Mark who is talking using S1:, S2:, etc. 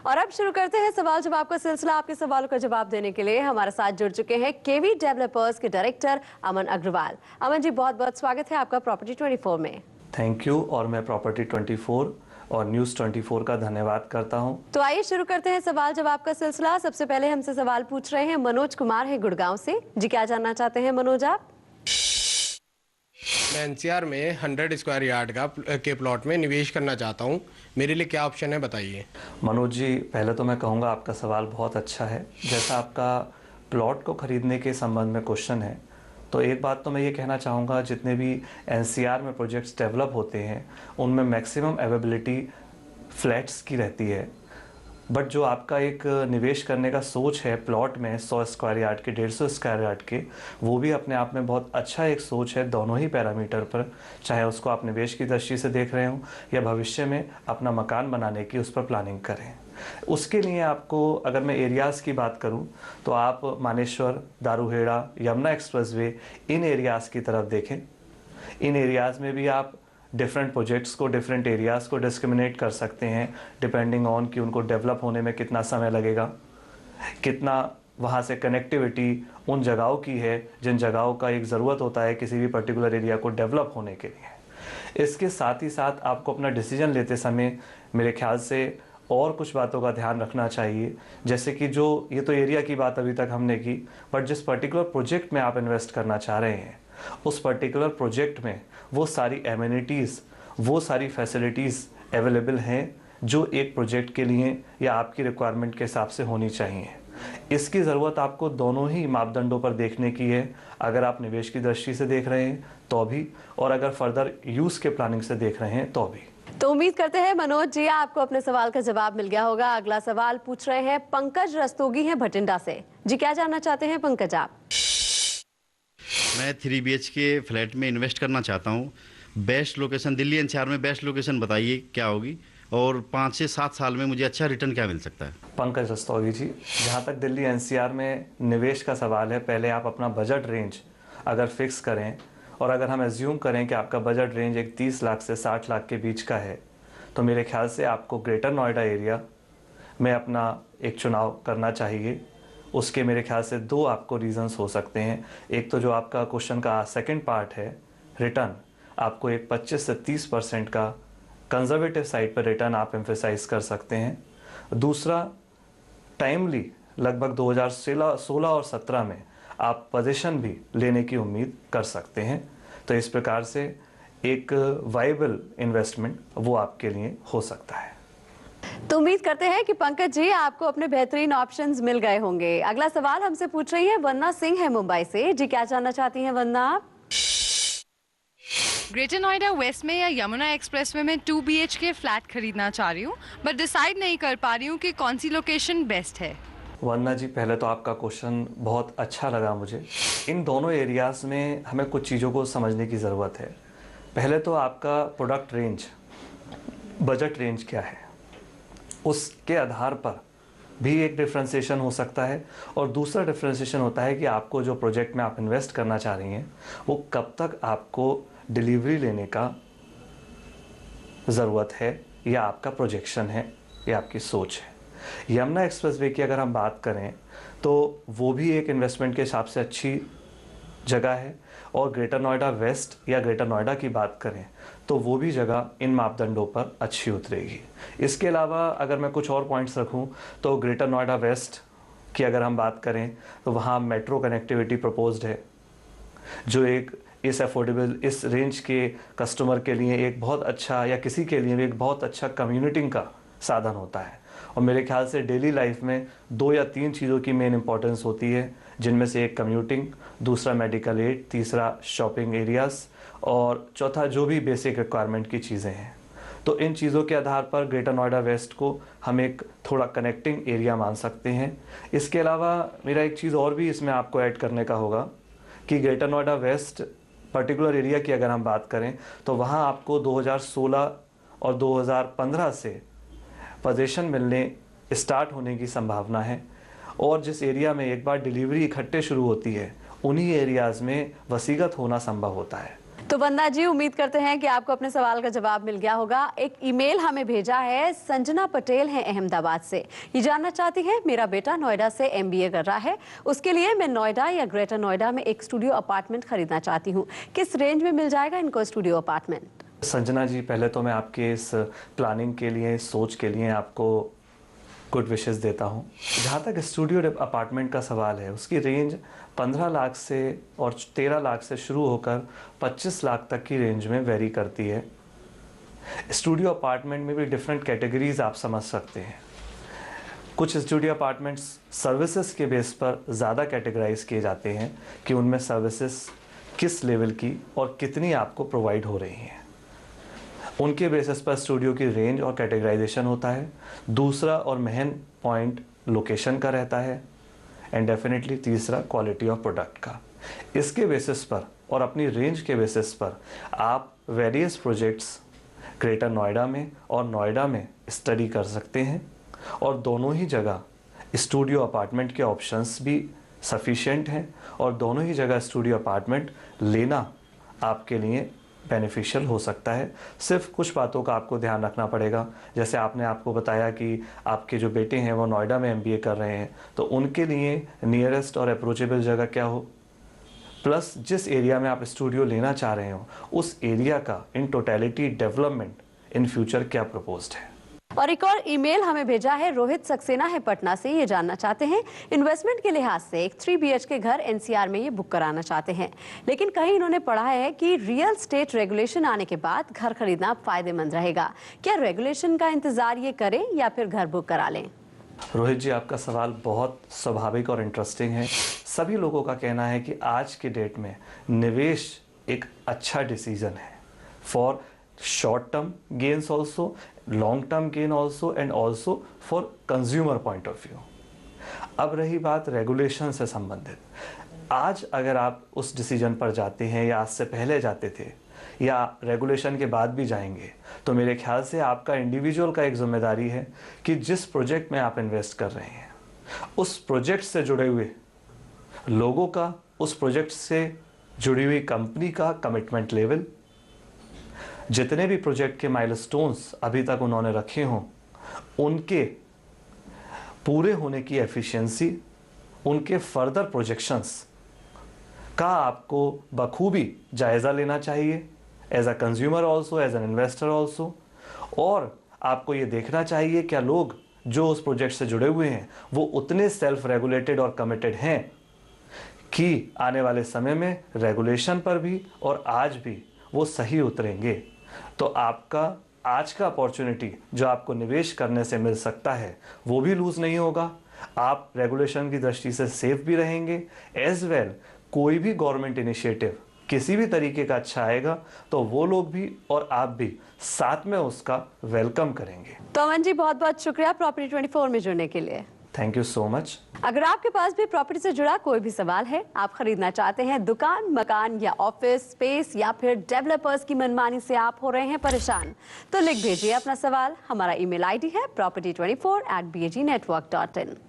S1: और अब शुरू करते हैं सवाल जवाब का सिलसिला। आपके सवालों का जवाब देने के लिए हमारे साथ जुड़ चुके हैं केवी डेवलपर्स के डायरेक्टर अमन अग्रवाल। अमन जी, बहुत बहुत स्वागत है आपका प्रॉपर्टी 24 में।
S2: Thank you. और मैं प्रॉपर्टी 24 और न्यूज़ 24 का धन्यवाद करता हूं।
S1: तो आइए शुरू करते हैं सवाल जवाब का सिलसिला। सबसे पहले हमसे सवाल पूछ रहे हैं मनोज कुमार है गुड़गांव से। जी, क्या जानना चाहते हैं मनोज आप?
S3: मैं एनसीआर में 100 स्क्वायर यार्ड के प्लॉट में निवेश करना चाहता हूँ। मेरे लिए क्या ऑप्शन है, बताइए।
S2: मनोज जी, पहले तो मैं कहूँगा आपका सवाल बहुत अच्छा है। जैसा आपका प्लॉट को खरीदने के संबंध में क्वेश्चन है, तो एक बात तो मैं ये कहना चाहूँगा, जितने भी एनसीआर में प्रोजेक्ट्स डेवलप होते हैं उनमें मैक्सिमम अवेलेबिलिटी फ्लैट्स की रहती है। बट जो आपका एक निवेश करने का सोच है प्लॉट में 100 स्क्वायर यार्ड के, 150 स्क्वायर यार्ड के, वो भी अपने आप में बहुत अच्छा एक सोच है दोनों ही पैरामीटर पर। चाहे उसको आप निवेश की दृष्टि से देख रहे हो या भविष्य में अपना मकान बनाने की उस पर प्लानिंग करें। उसके लिए आपको, अगर मैं एरियाज़ की बात करूं, तो आप मानेश्वर, दारूहेड़ा, यमुना एक्सप्रेसवे, इन एरियाज़ की तरफ देखें। इन एरियाज़ में भी आप डिफरेंट प्रोजेक्ट्स को, डिफरेंट एरियाज़ को डिस्क्रिमिनेट कर सकते हैं डिपेंडिंग ऑन कि उनको डेवलप होने में कितना समय लगेगा, कितना वहाँ से कनेक्टिविटी उन जगहों की है जिन जगहों का एक ज़रूरत होता है किसी भी पर्टिकुलर एरिया को डेवलप होने के लिए। इसके साथ ही साथ आपको अपना डिसीजन लेते समय मेरे ख्याल से और कुछ बातों का ध्यान रखना चाहिए। जैसे कि जो, ये तो एरिया की बात अभी तक हमने की, बट जिस पर्टिकुलर प्रोजेक्ट में आप इन्वेस्ट करना चाह रहे हैं उस पर्टिकुलर प्रोजेक्ट में वो सारी एमिनिटीज़, वो सारी फैसिलिटीज़ अवेलेबल हैं जो एक प्रोजेक्ट के लिए या आपकी रिक्वायरमेंट के हिसाब से होनी चाहिए। इसकी ज़रूरत आपको दोनों ही मापदंडों पर देखने की है। अगर आप निवेश की दृष्टि से देख रहे हैं तो भी, और अगर फर्दर यूज़ के प्लानिंग से देख रहे हैं तो भी।
S1: तो उम्मीद करते हैं मनोज जी आपको अपने सवाल का जवाब मिल गया होगा। अगला सवाल पूछ रहे हैं पंकज रस्तोगी हैं भटिंडा से। जी, क्या जानना चाहते हैं पंकज आप?
S4: मैं 3 BHK फ्लैट में इन्वेस्ट करना चाहता हूँ। बेस्ट लोकेशन दिल्ली एनसीआर में बेस्ट लोकेशन बताइए क्या होगी, और 5 से 7 साल में मुझे अच्छा रिटर्न क्या मिल सकता है?
S2: पंकज रस्तोगी जी, जहाँ तक दिल्ली एनसीआर में निवेश का सवाल है, पहले आप अपना बजट रेंज अगर फिक्स करें, और अगर हम एज्यूम करें कि आपका बजट रेंज एक 30 लाख से 60 लाख के बीच का है, तो मेरे ख्याल से आपको ग्रेटर नोएडा एरिया में अपना एक चुनाव करना चाहिए। उसके मेरे ख्याल से 2 आपको रीज़न्स हो सकते हैं। एक तो जो आपका क्वेश्चन का सेकंड पार्ट है, रिटर्न, आपको एक 25 से 30% का कंजर्वेटिव साइड पर रिटर्न आप एम्फेसाइज कर सकते हैं। दूसरा, टाइमली, लगभग 2016 और 17 में आप पोजीशन भी लेने की उम्मीद कर सकते हैं। तो इस प्रकार से एक वाइबल इन्वेस्टमेंट वो आपके लिए हो सकता है।
S1: तो उम्मीद करते हैं कि पंकज जी आपको अपने बेहतरीन ऑप्शंस मिल गए होंगे। अगला सवाल हमसे पूछ रही है वंदना सिंह है मुंबई से। जी, क्या जानना चाहती हैं वंदना आप?
S5: ग्रेटर नोएडा वेस्ट में या यमुना एक्सप्रेस में 2 BHK फ्लैट खरीदना चाह रही हूँ, बट डिसाइड नहीं कर पा रही हूँ कि कौन सी लोकेशन बेस्ट है।
S2: वंदना जी, पहले तो आपका क्वेश्चन बहुत अच्छा लगा मुझे। इन दोनों एरियाज़ में हमें कुछ चीज़ों को समझने की ज़रूरत है। पहले तो आपका प्रोडक्ट रेंज, बजट रेंज क्या है, उसके आधार पर भी एक डिफ्रेंशिएशन हो सकता है। और दूसरा डिफ्रेंशिएशन होता है कि आपको जो प्रोजेक्ट में आप इन्वेस्ट करना चाह रही हैं वो कब तक आपको डिलीवरी लेने का ज़रूरत है, या आपका प्रोजेक्शन है, या आपकी सोच है। यमुना एक्सप्रेसवे की अगर हम बात करें तो वो भी एक इन्वेस्टमेंट के हिसाब से अच्छी जगह है, और ग्रेटर नोएडा वेस्ट या ग्रेटर नोएडा की बात करें तो वो भी जगह इन मापदंडों पर अच्छी उतरेगी। इसके अलावा अगर मैं कुछ और पॉइंट्स रखूं तो ग्रेटर नोएडा वेस्ट की अगर हम बात करें तो वहाँ मेट्रो कनेक्टिविटी प्रपोज्ड है, जो एक इस अफोर्डेबल, इस रेंज के कस्टमर के लिए एक बहुत अच्छा, या किसी के लिए भी एक बहुत अच्छा कम्युनिटिंग का साधन होता है। और मेरे ख्याल से डेली लाइफ में 2 या 3 चीज़ों की मेन इंपॉर्टेंस होती है, जिनमें से एक कम्यूटिंग, दूसरा मेडिकल एड, तीसरा शॉपिंग एरियाज़, और चौथा जो भी बेसिक रिक्वायरमेंट की चीज़ें हैं। तो इन चीज़ों के आधार पर ग्रेटर नोएडा वेस्ट को हम एक थोड़ा कनेक्टिंग एरिया मान सकते हैं। इसके अलावा मेरा एक चीज़ और भी इसमें आपको ऐड करने का होगा कि ग्रेटर नोएडा वेस्ट पर्टिकुलर एरिया की अगर हम बात करें तो वहाँ आपको 2016 और 2015 से पोजीशन मिलने स्टार्ट होने की संभावना है। और जिस एरिया में एक बार डिलीवरी इकट्ठे शुरू होती है उन्हीं एरियाज़ में वसीगत होना संभव होता है।
S1: तो वंदना जी, उम्मीद करते हैं कि आपको अपने सवाल का जवाब मिल गया होगा। एक ईमेल हमें भेजा है, संजना पटेल हैं अहमदाबाद से। ये जानना चाहती हैं, मेरा बेटा नोएडा से MBA कर रहा है, उसके लिए मैं नोएडा या ग्रेटर नोएडा में एक स्टूडियो अपार्टमेंट खरीदना चाहती हूँ। किस रेंज में मिल जाएगा इनको स्टूडियो अपार्टमेंट?
S2: संजना जी, पहले तो मैं आपके इस प्लानिंग के लिए, इस सोच के लिए आपको गुड विशेस देता हूँ। जहाँ तक स्टूडियो अपार्टमेंट का सवाल है, उसकी रेंज 15 लाख से और 13 लाख से शुरू होकर 25 लाख तक की रेंज में वेरी करती है। स्टूडियो अपार्टमेंट में भी डिफरेंट कैटेगरीज आप समझ सकते हैं। कुछ स्टूडियो अपार्टमेंट्स सर्विसेज के बेस पर ज़्यादा कैटेगराइज किए जाते हैं कि उनमें सर्विसेज किस लेवल की और कितनी आपको प्रोवाइड हो रही हैं। उनके बेसिस पर स्टूडियो की रेंज और कैटेगराइजेशन होता है। दूसरा और मेन पॉइंट लोकेशन का रहता है, एंड डेफिनेटली तीसरा क्वालिटी ऑफ प्रोडक्ट का। इसके बेसिस पर और अपनी रेंज के बेसिस पर आप वेरियस प्रोजेक्ट्स ग्रेटर नोएडा में और नोएडा में स्टडी कर सकते हैं, और दोनों ही जगह स्टूडियो अपार्टमेंट के ऑप्शंस भी सफिशिएंट हैं, और दोनों ही जगह स्टूडियो अपार्टमेंट लेना आपके लिए बेनिफिशियल हो सकता है। सिर्फ कुछ बातों का आपको ध्यान रखना पड़ेगा। जैसे आपको बताया कि आपके जो बेटे हैं वो नोएडा में MBA कर रहे हैं, तो उनके लिए नियरेस्ट और अप्रोचेबल जगह क्या हो, प्लस जिस एरिया में आप स्टूडियो लेना चाह रहे हो उस एरिया का in totality development in future क्या प्रपोज्ड है।
S1: और एक और ईमेल हमें भेजा है, रोहित सक्सेना है पटना से। ये जानना चाहते हैं, इन्वेस्टमेंट के लिहाज से एक 3 BHK घर NCR में ये बुक कराना चाहते हैं, लेकिन कहीं इन्होंने पढ़ा है कि रियल स्टेट रेगुलेशन आने के बाद घर खरीदना फायदेमंद रहेगा। क्या रेगुलेशन का इंतजार ये करें या फिर घर बुक करा लें?
S2: रोहित जी, आपका सवाल बहुत स्वाभाविक और इंटरेस्टिंग है। सभी लोगों का कहना है कि आज के डेट में निवेश एक अच्छा डिसीजन है for short term gains also, long term gain also, and also for consumer point of view. अब रही बात रेगुलेशन से संबंधित, आज अगर आप उस डिसीजन पर जाते हैं या आज से पहले जाते थे या रेगुलेशन के बाद भी जाएंगे, तो मेरे ख्याल से आपका इंडिविजुअल का एक जिम्मेदारी है कि जिस प्रोजेक्ट में आप इन्वेस्ट कर रहे हैं उस प्रोजेक्ट से जुड़े हुए लोगों का, उस प्रोजेक्ट से जुड़ी हुई कंपनी का कमिटमेंट लेवल, जितने भी प्रोजेक्ट के माइलस्टोन्स अभी तक उन्होंने रखे हों, उनके पूरे होने की एफिशिएंसी, उनके फर्दर प्रोजेक्शंस का आपको बखूबी जायज़ा लेना चाहिए, as a consumer also, as an investor also. और आपको ये देखना चाहिए क्या लोग जो उस प्रोजेक्ट से जुड़े हुए हैं वो उतने सेल्फ रेगुलेटेड और कमिटेड हैं कि आने वाले समय में रेगुलेशन पर भी और आज भी वो सही उतरेंगे। तो आपका आज का अपॉर्चुनिटी जो आपको निवेश करने से मिल सकता है वो भी लूज नहीं होगा। आप रेगुलेशन की दृष्टि से सेफ भी रहेंगे, एज वेल कोई भी गवर्नमेंट इनिशिएटिव किसी भी तरीके का अच्छा आएगा तो वो लोग भी और आप भी साथ में उसका वेलकम करेंगे।
S1: तो अमन जी, बहुत बहुत शुक्रिया प्रॉपर्टी 24 में जुड़ने के लिए।
S2: Thank you so much.
S1: अगर आपके पास भी प्रॉपर्टी से जुड़ा कोई भी सवाल है, आप खरीदना चाहते हैं दुकान, मकान या ऑफिस स्पेस, या फिर डेवलपर्स की मनमानी से आप हो रहे हैं परेशान, तो लिख भेजिए अपना सवाल। हमारा email ID है property24@bagnetwork.in।